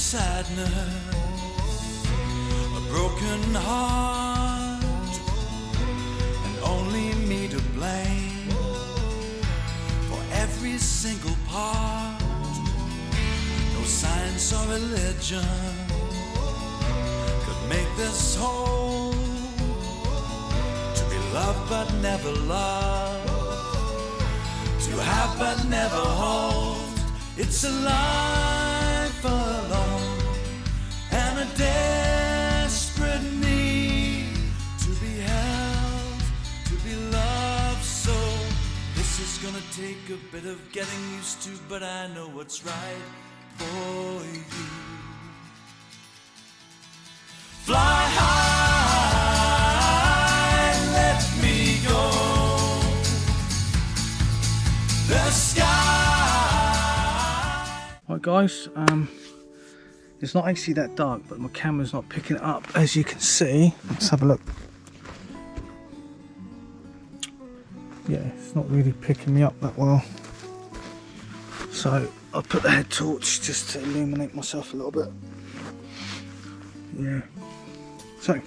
sadness, a broken heart, and only me to blame for every single part. No science or religion could make this whole. To be loved but never loved, to have but never hold. It's a life alone and a desperate need to be held, to be loved. So this is gonna take a bit of getting used to, but I know what's right for you. Fly high, let me go. The sky. Right guys, it's not actually that dark, but my camera's not picking it up, as you can see. Let's have a look. Yeah, it's not really picking me up that well. So I'll put the head torch just to illuminate myself a little bit. Yeah. So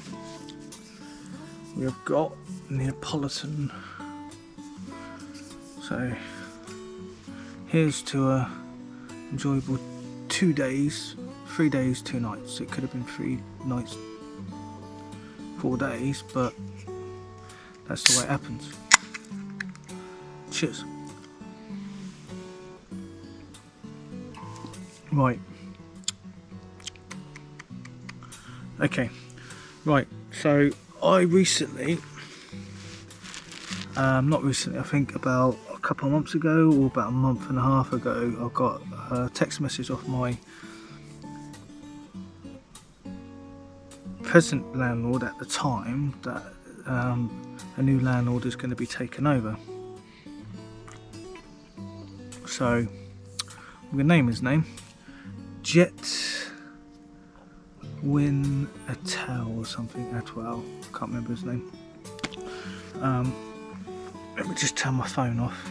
we have got Neapolitan. So here's to a enjoyable 2 days, 3 days, 2 nights. It could have been 3 nights, 4 days, but that's the way it happens. Cheers. Right. Okay. Right. So I recently, not recently, I think about a couple of months ago, or about a month and a half ago, I got a text message off my present landlord at the time that a new landlord is going to be taken over. So I'm going to name his name Win Attel or something. Atwell, can't remember his name. Let me just turn my phone off.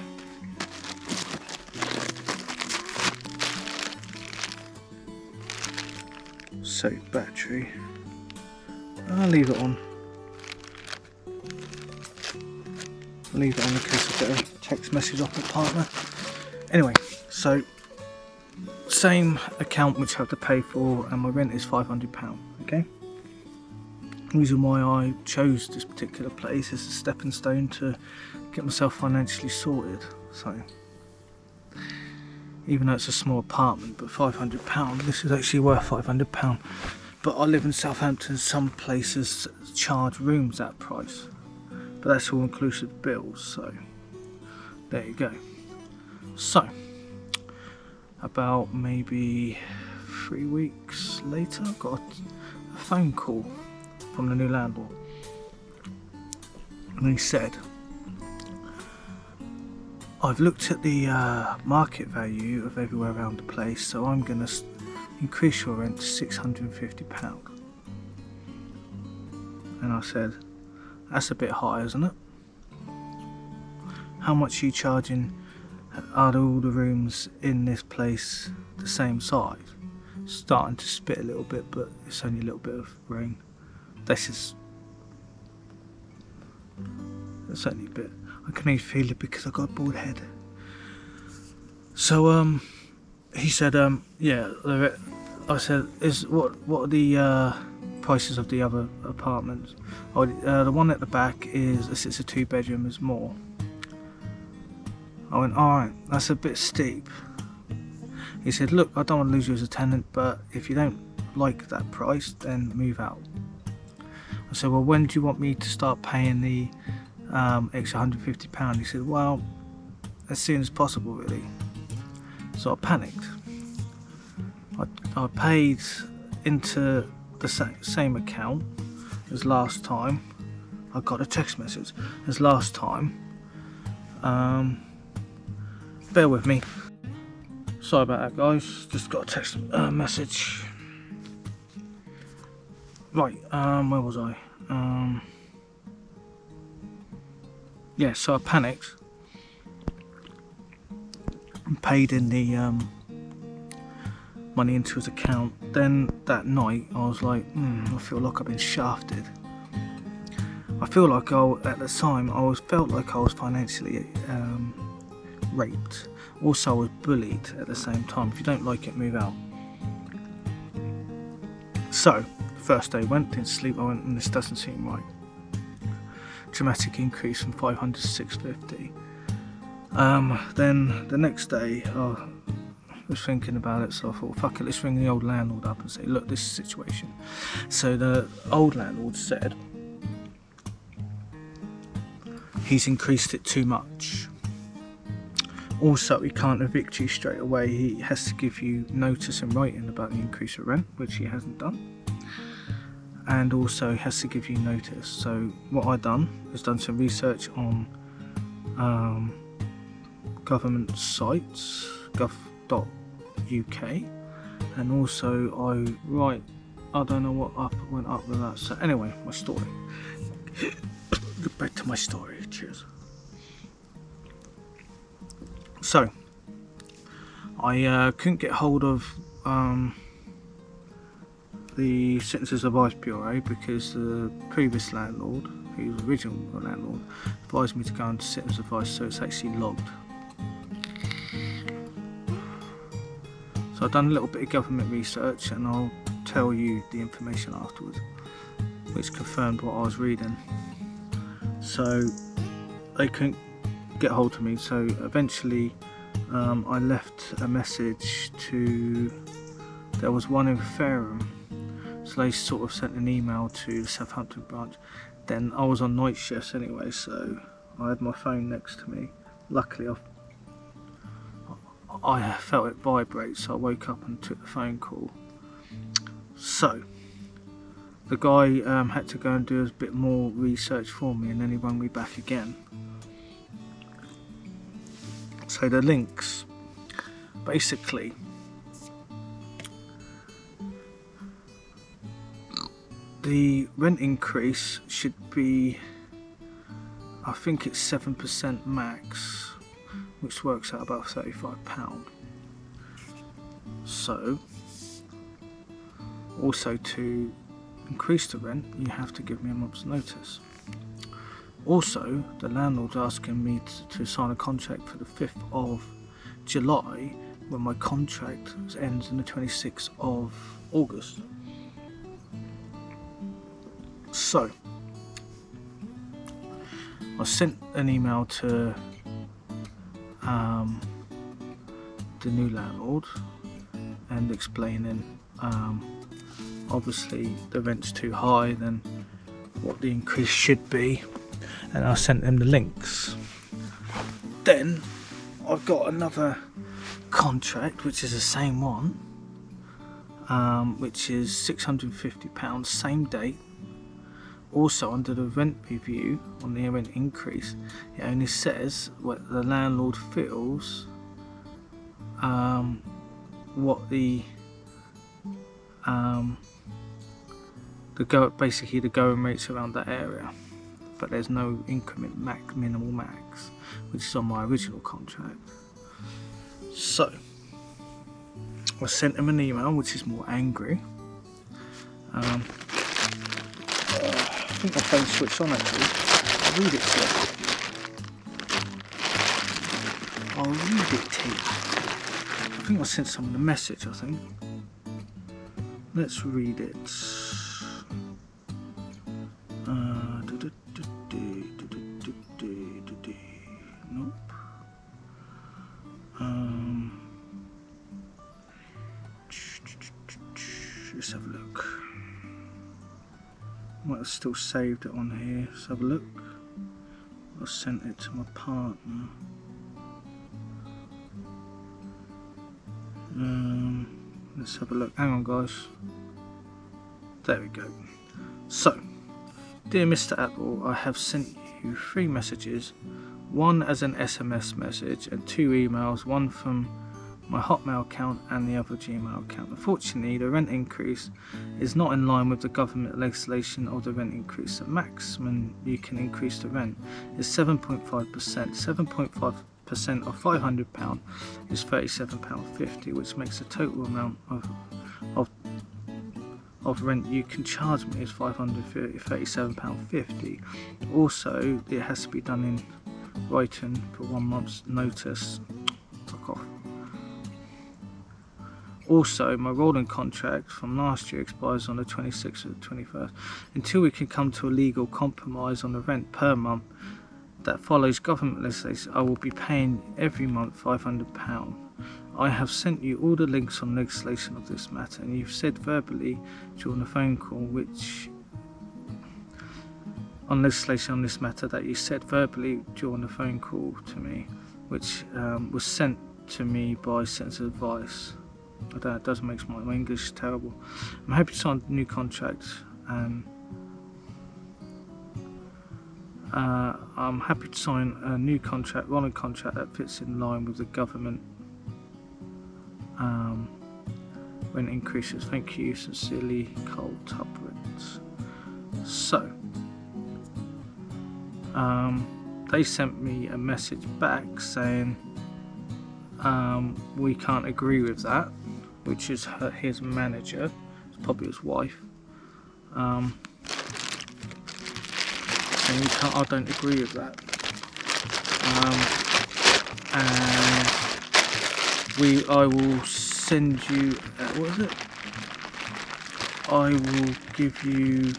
So battery, I'll leave it on. I'll leave it on in case I get a text message off my partner. Anyway, so same account which I have to pay for, and my rent is £500. Okay. The reason why I chose this particular place is a stepping stone to get myself financially sorted. So even though it's a small apartment, but £500, this is actually worth £500. But I live in Southampton, some places charge rooms that price, but that's all inclusive bills, so there you go. So about maybe 3 weeks later, I got a phone call from the new landlord, and he said, I've looked at the market value of everywhere around the place, so I'm going to increase your rent to £650. And I said, that's a bit high, isn't it? How much are you charging? Are all the rooms in this place the same size? Starting to spit a little bit, but it's only a little bit of rain. It's only a bit. I can only feel it because I got a bald head. So he said, yeah. I said, what are the prices of the other apartments? Oh, the one at the back is it's a 2-bedroom, is more. I went, alright, that's a bit steep. He said, look, I don't want to lose you as a tenant, but if you don't like that price, then move out. I said, well, when do you want me to start paying the extra £150? He said, well, as soon as possible, really. So I panicked. I paid into the same account as last time. I got a text message as last time. Bear with me. Sorry about that, guys. Just got a text message. Right, where was I? Yeah, so I panicked and paid in the money into his account. Then that night I was like, I feel like I've been shafted. I feel like at the time I felt like I was financially raped. Also I was bullied at the same time. If you don't like it, move out. So first day went, didn't sleep, I went, this doesn't seem right. Dramatic increase from 500 to 650. Then the next day I was thinking about it, so I thought, fuck it, let's ring the old landlord up and say, look, this is the situation. So the old landlord said he's increased it too much. Also, he can't evict you straight away. He has to give you notice in writing about the increase of rent, which he hasn't done. And also, he has to give you notice. So what I've done is done some research on government sites, gov.uk, and also I don't know what went up with that. So anyway, my story. Get back to my story. Cheers. So I couldn't get hold of the Citizens Advice Bureau because the previous landlord, who was the original landlord, advised me to go into Citizens Advice, so it's actually logged. So I've done a little bit of government research and I'll tell you the information afterwards, which confirmed what I was reading. So they couldn't get hold of me, so eventually I left a message there was one in Fareham, so they sort of sent an email to the Southampton branch. Then I was on night shifts anyway, so I had my phone next to me. Luckily I felt it vibrate, so I woke up and took the phone call. So the guy had to go and do a bit more research for me, and then he rang me back again. So the links, basically, the rent increase should be, I think it's 7% max, which works out about £35. So also to increase the rent, you have to give me a month's notice. Also, the landlord's asking me to sign a contract for the 5th of July when my contract ends on the 26th of August. So I sent an email to the new landlord and explaining obviously the rent's too high than what the increase should be, and I sent them the links. Then I've got another contract which is the same one, which is £650, same date. Also under the rent review on the rent increase, it only says what the landlord feels what the basically the going rates around that area, but there's no increment minimal max, which is on my original contract. So I sent him an email which is more angry. I think my phone switched on actually. I'll read it to you. I'll read it to you. I think I sent someone a message, I think. Let's read it. Nope. Let's have a look. Might have still saved it on here. Let's have a look. I sent it to my partner. Let's have a look. Hang on, guys. There we go. So, dear Mr. Apple, I have sent you 3 messages. One as an SMS message and 2 emails. One from my Hotmail account and the other Gmail account. Unfortunately, the rent increase is not in line with the government legislation of the rent increase. The maximum you can increase the rent is 7.5%. 7.5% percent of £500 is £37.50, which makes the total amount of rent you can charge me is £537.50. Also, it has to be done in writing for 1 month's notice. Fuck off. Also, my rolling contract from last year expires on the 26th of the 21st. Until we can come to a legal compromise on the rent per month that follows government legislation, I will be paying every month £500. I have sent you all the links on legislation of this matter, and you've said verbally during the phone call on legislation on this matter that you said verbally during the phone call to me, which was sent to me by Sense of Advice. I don't know, it doesn't make my English terrible. I'm happy to sign a new contract, and I'm happy to sign a new contract, rolling contract that fits in line with the government rent increases. Thank you, sincerely, Cole Tubrins. So, they sent me a message back saying we can't agree with that, which is his manager, it's probably his wife. And I don't agree with that. And I will send you, what is it? I will give you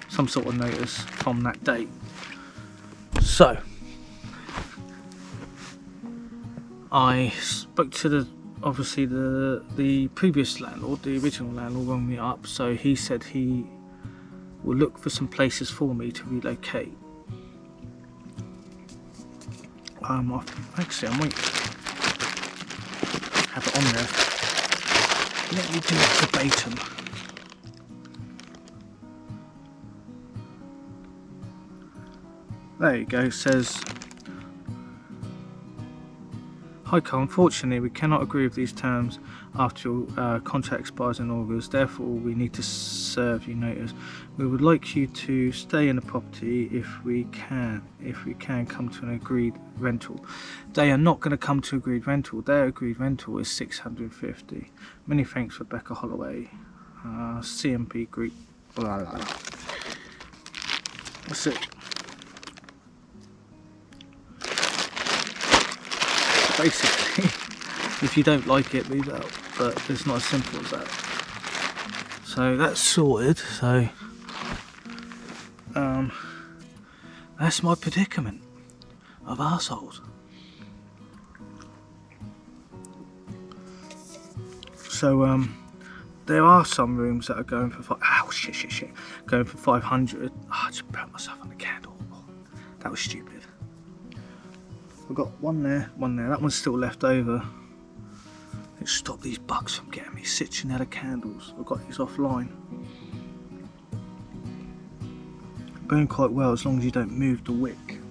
some sort of notice from that date. So, I spoke to the previous landlord, the original landlord rang me up, so he said he will look for some places for me to relocate. Actually, I might have it on there. Let me do it verbatim. There you go, it says, "Hi Carl, unfortunately we cannot agree with these terms after your contract expires in August, therefore we need to serve you notice. We would like you to stay in the property if we can come to an agreed rental." They are not going to come to agreed rental. Their agreed rental is $650. Many thanks, Rebecca Holloway, CMP Group, blah, blah, blah. That's it. Basically, if you don't like it, move out, but it's not as simple as that. So that's sorted. So that's my predicament of arseholes. So there are some rooms that are going for going for 500. I just burnt myself on the candle. That was stupid. I've got one there. That one's still left over. Let's stop these bugs from getting me. Citronella candles. I've got these offline. Burn quite well as long as you don't move the wick.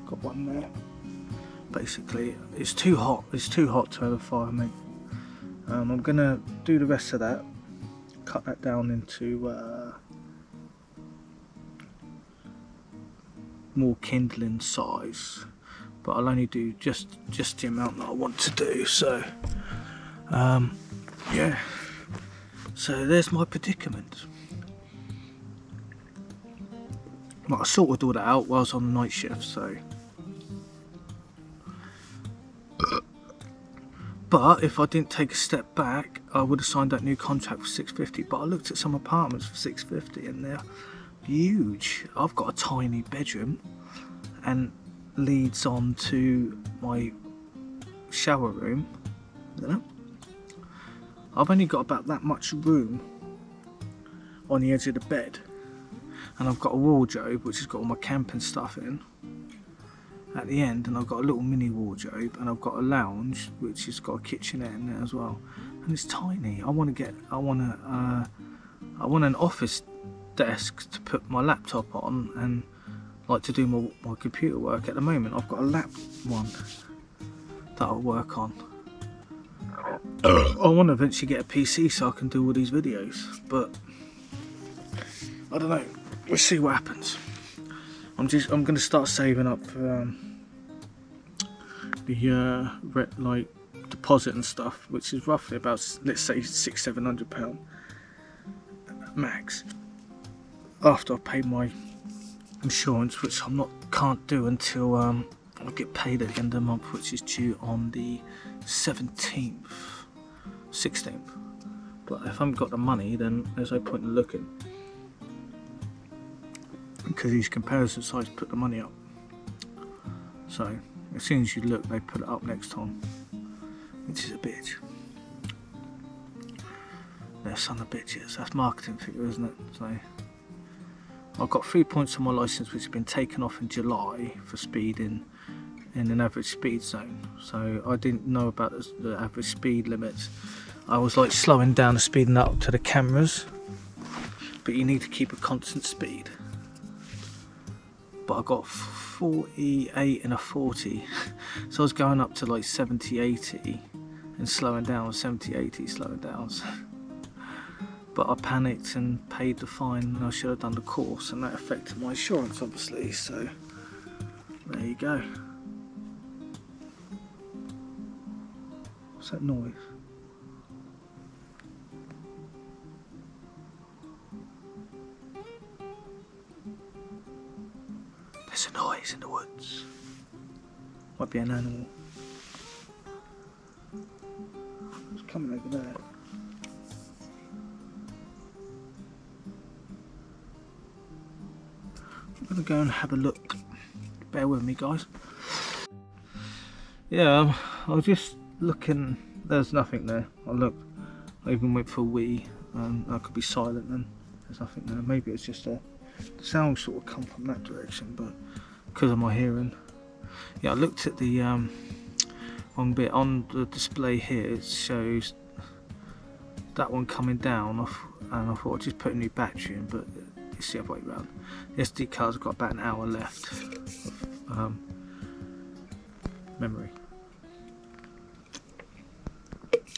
Got one there. Basically, it's too hot. It's too hot to have a fire, mate. I'm gonna do the rest of that. Cut that down into more kindling size, but I'll only do just the amount that I want to do. So yeah, so there's my predicament. Well, I sorted all that out while I was on the night shift, so but if I didn't take a step back, I would have signed that new contract for $650. But I looked at some apartments for $650 and they're huge. I've got a tiny bedroom and leads on to my shower room. You know? I've only got about that much room on the edge of the bed, and I've got a wardrobe which has got all my camping stuff in at the end, and I've got a little mini wardrobe, and I've got a lounge which has got a kitchenette in there as well, and it's tiny. I want an office desk to put my laptop on and like to do my computer work. At the moment I've got a lap one that I'll work on. I want to eventually get a PC so I can do all these videos, but I don't know, we'll see what happens. I'm going to start saving up for the deposit and stuff, which is roughly about, let's say, £600-700 max. After I've paid my insurance, which can't do until I get paid at the end of the month, which is due on the 16th. But if I haven't got the money, then there's no point in looking, because these comparison sites put the money up. So as soon as you look, they put it up next time, which is a bitch. They're son of bitches. That's marketing figure, isn't it? So I've got 3 points on my licence, which have been taken off in July for speeding in an average speed zone. So I didn't know about the average speed limits. I was like slowing down and speeding up to the cameras, but you need to keep a constant speed. But I got 48 and a 40, so I was going up to like 70-80 and slowing down, 70-80 slowing down. But I panicked and paid the fine, and I should have done the course, and that affected my insurance obviously, so there you go. What's that noise? There's a noise in the woods. Might be an animal. It's coming over there. I'm gonna go and have a look. Bear with me, guys. Yeah, I was just looking. There's nothing there. I even went for a wee, and I could be silent, and there's nothing there. Maybe it's just the sound sort of come from that direction, but because of my hearing. Yeah, I looked at the one bit on the display here. It shows that one coming down off, and I thought I'd just put a new battery in, but it's the other way around. The SD card's got about an hour left of memory.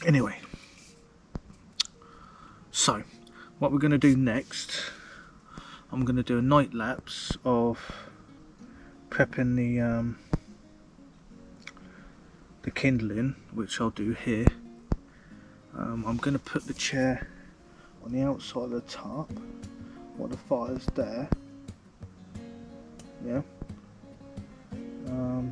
Anyway, so what we're going to do next, I'm going to do a night lapse of prepping the kindling, which I'll do here. I'm going to put the chair on the outside of the tarp while the fire's there. Yeah.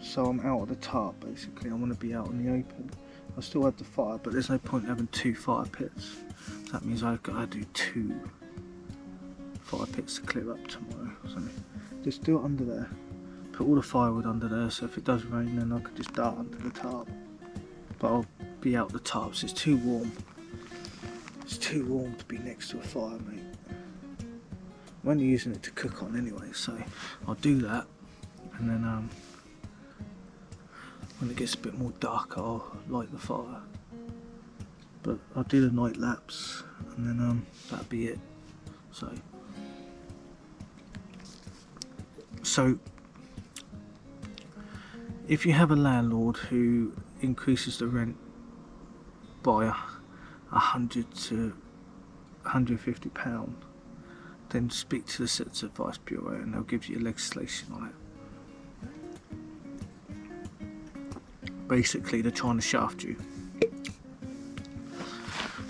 So I'm out of the tarp basically. I want to be out in the open. I still have the fire, but there's no point in having 2 fire pits. So that means I've got to do 2 fire pits to clear up tomorrow. So just do it under there. Put all the firewood under there, so if it does rain, then I could just dart under the tarp. But I'll be out the tarp, so it's too warm. It's too warm to be next to a fire, mate. I'm only using it to cook on anyway, so I'll do that, and then when it gets a bit more dark, I'll light the fire. But I'll do the night lapse, and then that'll be it. So if you have a landlord who increases the rent by £100 to £150, then speak to the Citizens Advice Bureau and they'll give you legislation on it. Basically, they're trying to shaft you.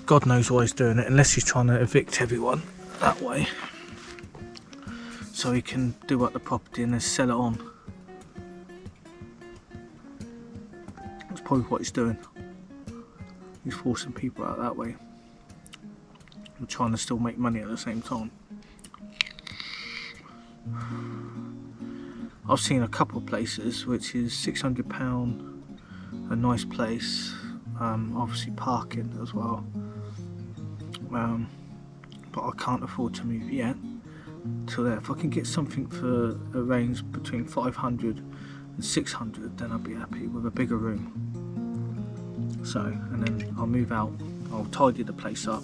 God knows why he's doing it, unless he's trying to evict everyone that way, so he can do up the property and then sell it on. That's probably what he's doing. He's forcing people out that way and trying to still make money at the same time. I've seen a couple of places which is £600 a nice place, obviously parking as well, but I can't afford to move yet till there. If I can get something for a range between 500 and 600, then I'll be happy with a bigger room. So, and then I'll move out, I'll tidy the place up.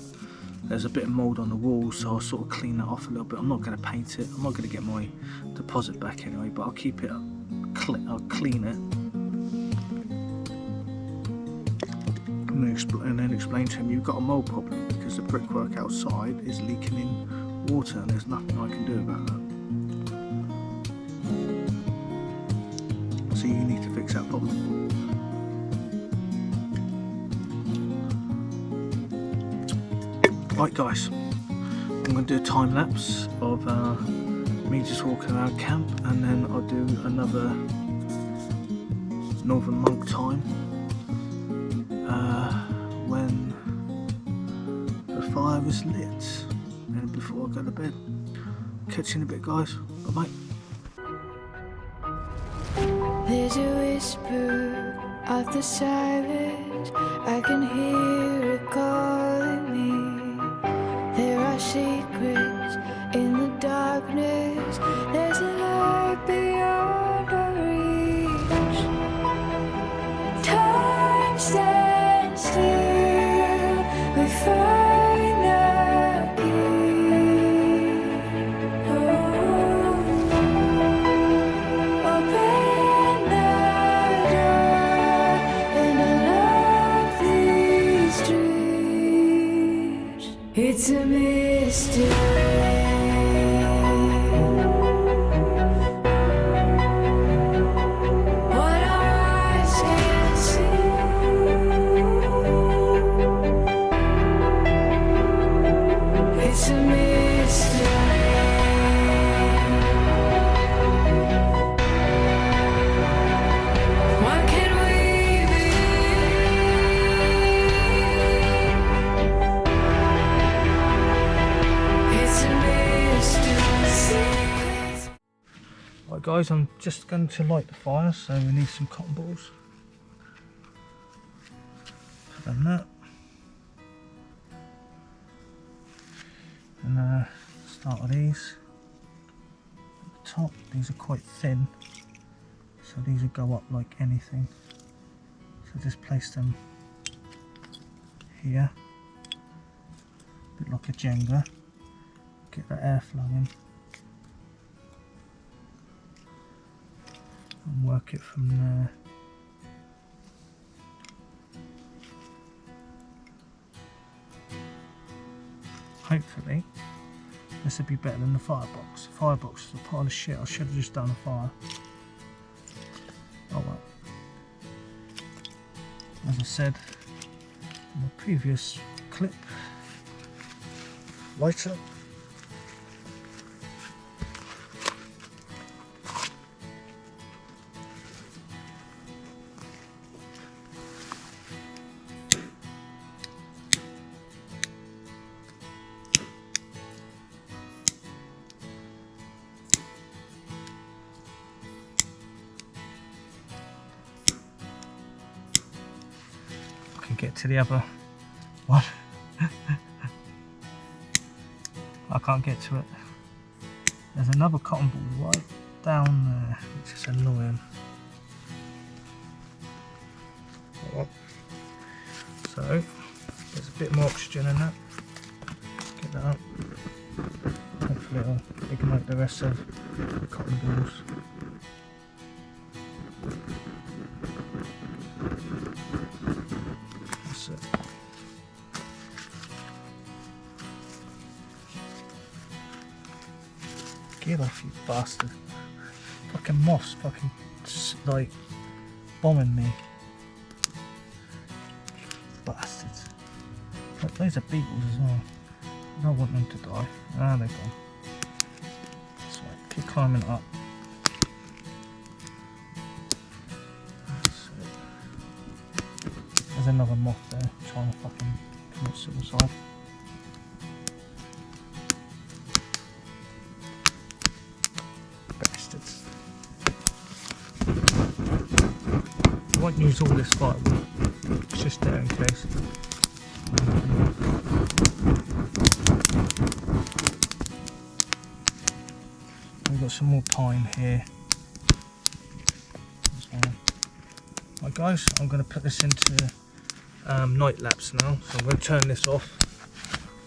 There's a bit of mould on the wall, so I'll sort of clean that off a little bit. I'm not going to paint it, I'm not going to get my deposit back anyway, but I'll keep it, I'll clean it. And then explain to him, you've got a mould problem because the brickwork outside is leaking in water and there's nothing I can do about fix that problem. Right guys, I'm going to do a time lapse of me just walking around camp, and then I'll do another Northern Monk time when the fire is lit and before I go to bed. Catch you in a bit guys, bye bye. There's a whisper of the silence, I can hear it calling me. There are secrets in the darkness, there's a light beyond our reach. Time stands still, we find the key. Open the door and unlock these dreams. It's a mystery. What our eyes can't see. It's a mystery. What can we be? It's a mystery. Right guys, I'm just going to light the fire, so we need some cotton balls. Put them that. And start with these. At the top, these are quite thin, so these will go up like anything. So just place them here, a bit like a Jenga. Get that airflow in. And work it from there. Hopefully this would be better than the firebox. The firebox is a pile of shit. I should have just done a fire. Oh well. As I said in the previous clip, lighter. Get to the other one. I can't get to it. There's another cotton ball right down there, which is annoying. So there's a bit more oxygen in that. Get that up. Hopefully it'll ignite the rest of the cotton balls. Get off, you bastard. Fucking moths fucking like bombing me. Bastards. Look, those are beetles as well. I don't want them to die. Ah, they're gone. That's right, keep climbing up. That's it. There's another moth there trying to fucking commit suicide. I won't use all this firewood, it's just there in case. We've got some more pine here. Right guys, I'm going to put this into night lapse now, so I'm going to turn this off.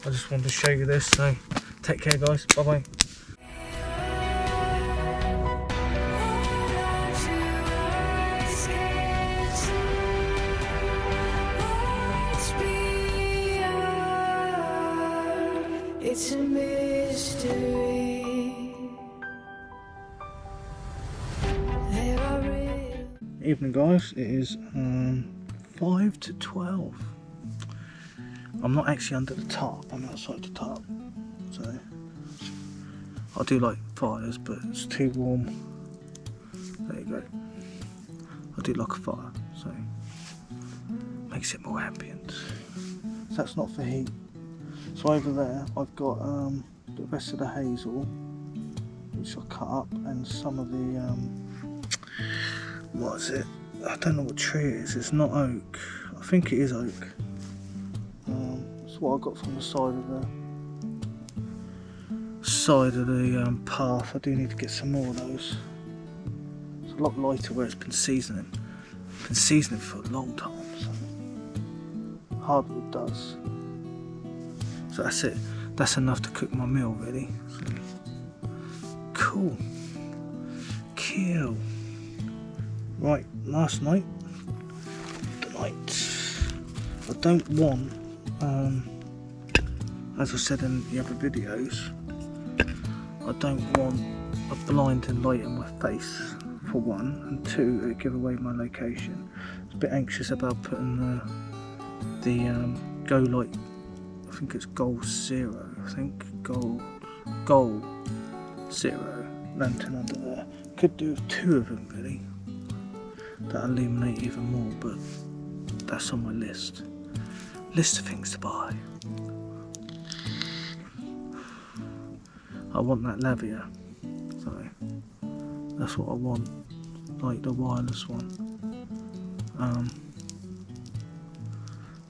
I just wanted to show you this, so take care guys, bye bye. It's a mystery. There are real Evening guys, it is 5 to 12. I'm not actually under the tarp, I'm outside the tarp. So I do like fires, but it's too warm. There you go. I do like a fire, so makes it more ambient. So that's not for heat. So over there I've got the rest of the hazel, which I cut up, and some of the what is it? I don't know what tree it is. It's not oak. I think it is oak. That's what I got from the side of the path. I do need to get some more of those. It's a lot lighter where it's been seasoning. Been seasoning for a long time. So hardwood does. So that's it. That's enough to cook my meal really. So, cool. Kill. Right, last night. Tonight. I don't want, as I said in the other videos, I don't want a blinding light in my face, for one, and two, it would give away my location. I was a bit anxious about putting the Go Light, I think it's Goal Zero, Goal Zero lantern under there. Could do with two of them really, that illuminate even more, but that's on my list. List of things to buy. I want that lavalier, so that's what I want, like the wireless one.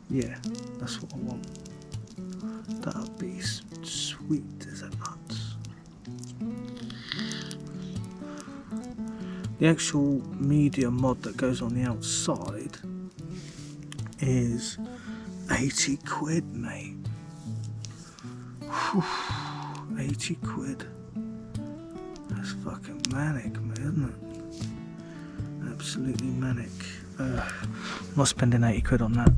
Yeah, that's what I want. That would be sweet as a nut. The actual media mod that goes on the outside is 80 quid, mate. Whew, 80 quid. That's fucking manic, mate, isn't it? Absolutely manic. I'm not spending 80 quid on that.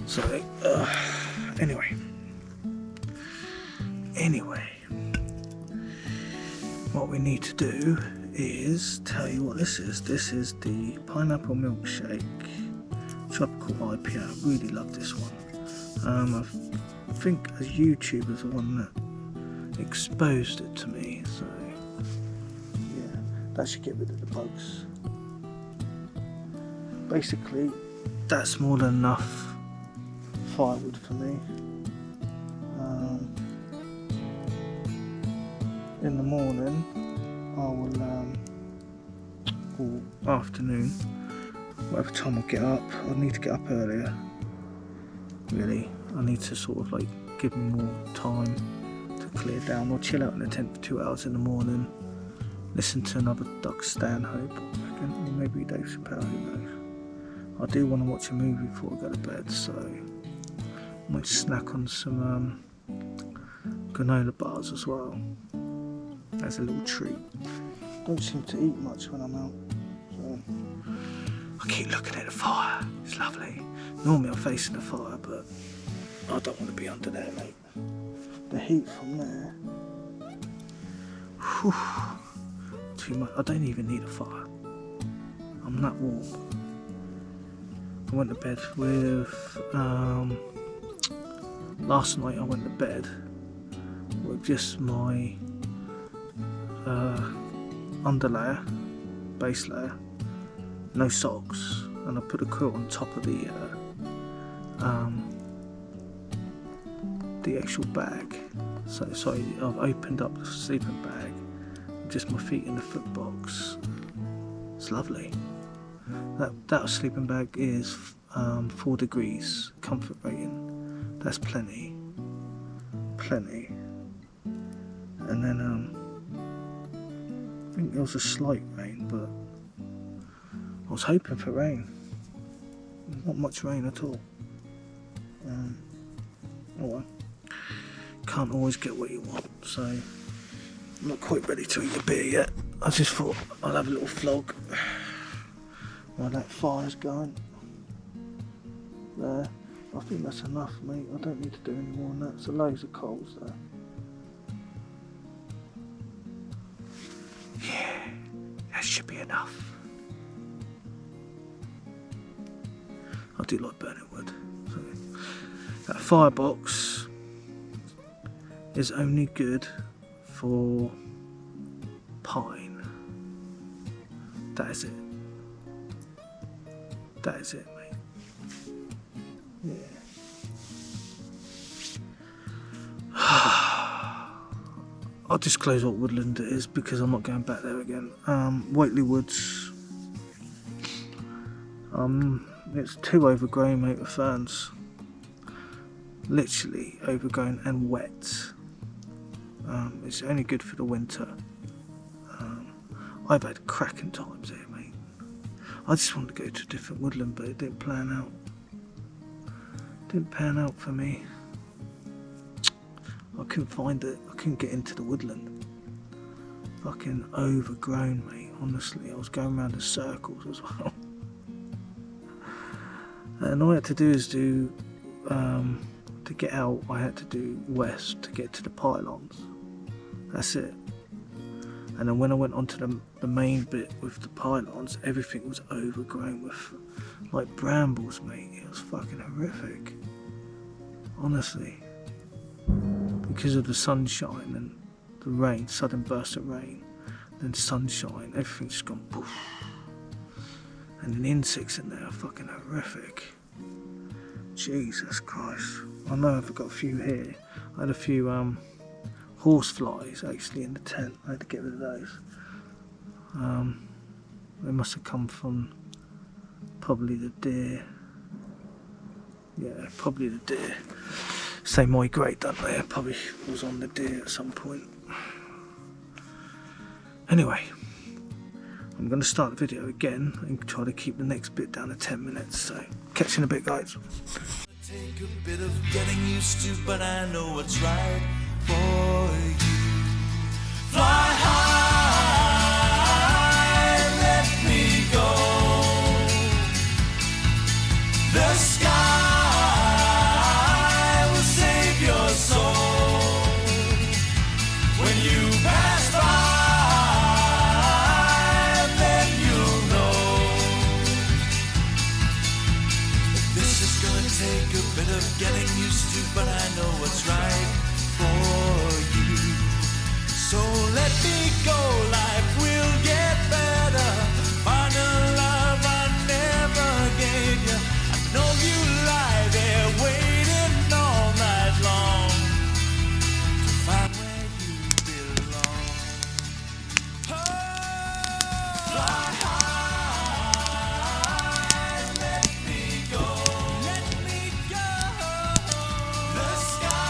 So, anyway, what we need to do is tell you what this is. This is the pineapple milkshake tropical IPA. I really love this one. I think a YouTuber's the one that exposed it to me, so yeah, that should get rid of the bugs. Basically, that's more than enough firewood for me. In the morning, I will, or afternoon, whatever time I get up, I need to get up earlier, really. I need to sort of like give me more time to clear down, or chill out in the tent for 2 hours in the morning, listen to another Doug Stanhope, or maybe Dave Chappelle, who knows. I do want to watch a movie before I go to bed, so I might snack on some granola bars as well, as a little treat. Don't seem to eat much when I'm out, so I keep looking at the fire. It's lovely. Normally I'm facing the fire, but I don't want to be under there, mate. The heat from there, whew, too much. I don't even need a fire. I'm that warm. I went to bed with, last night I went to bed with just my underlayer, base layer, no socks, and I put a quilt on top of the actual bag. So I've opened up the sleeping bag, just my feet in the foot box. It's lovely. That sleeping bag is 4 degrees comfort rating. That's plenty. And then I think there was a slight rain, but I was hoping for rain. There's not much rain at all. Oh well. Can't always get what you want, so I'm not quite ready to eat a beer yet. I just thought I'll have a little vlog while that fire's going. There. I think that's enough, mate. I don't need to do any more than that. So loads of coals there. Yeah, that should be enough. do like burning wood. So, that firebox is only good for pine. That is it. That is it, mate. Yeah. I'll disclose what woodland it is because I'm not going back there again. Whately Woods. It's too overgrown, mate, with ferns. Literally overgrown and wet. It's only good for the winter. I've had cracking times here, mate. I just wanted to go to a different woodland, but it didn't plan out. Didn't pan out for me. I couldn't find it. I couldn't get into the woodland. Fucking overgrown, mate. Honestly, I was going around in circles as well. And all I had to do is to get out, I had to do west to get to the pylons. That's it. And then when I went onto the main bit with the pylons, everything was overgrown with like brambles, mate. It was fucking horrific. Honestly. Because of the sunshine and the rain, sudden burst of rain, then sunshine, everything's just gone poof. And the insects in there are fucking horrific. Jesus Christ. I know I've got a few here. I had a few horse flies actually in the tent. I had to get rid of those. They must have come from probably the deer. Yeah, probably the deer. They migrate, don't they? It probably was on the deer at some point. Anyway, I'm going to start the video again and try to keep the next bit down to 10 minutes. So, catch you in a bit, guys. Take a bit of getting used to, but I know what's right for you. Fly high, let me go. The sky will save your soul when you pass by. Then you'll know this is gonna take a bit of getting used to, but I know what's right for you. So let me go, life will get better. Find a love I never gave you. I know you lie there waiting all night long to find where you belong. Oh, fly high, let me go. Let me go. The sky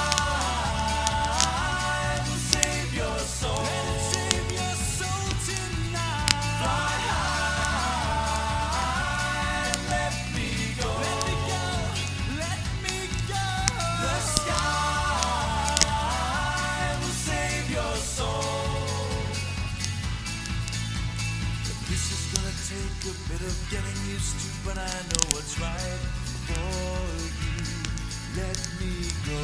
will save your soul. Let it save your soul tonight. Fly high, let me go. Let me go. Let me go. The sky will save your soul. This is gonna take a bit of getting used to, but I know what's right for you. Let me go.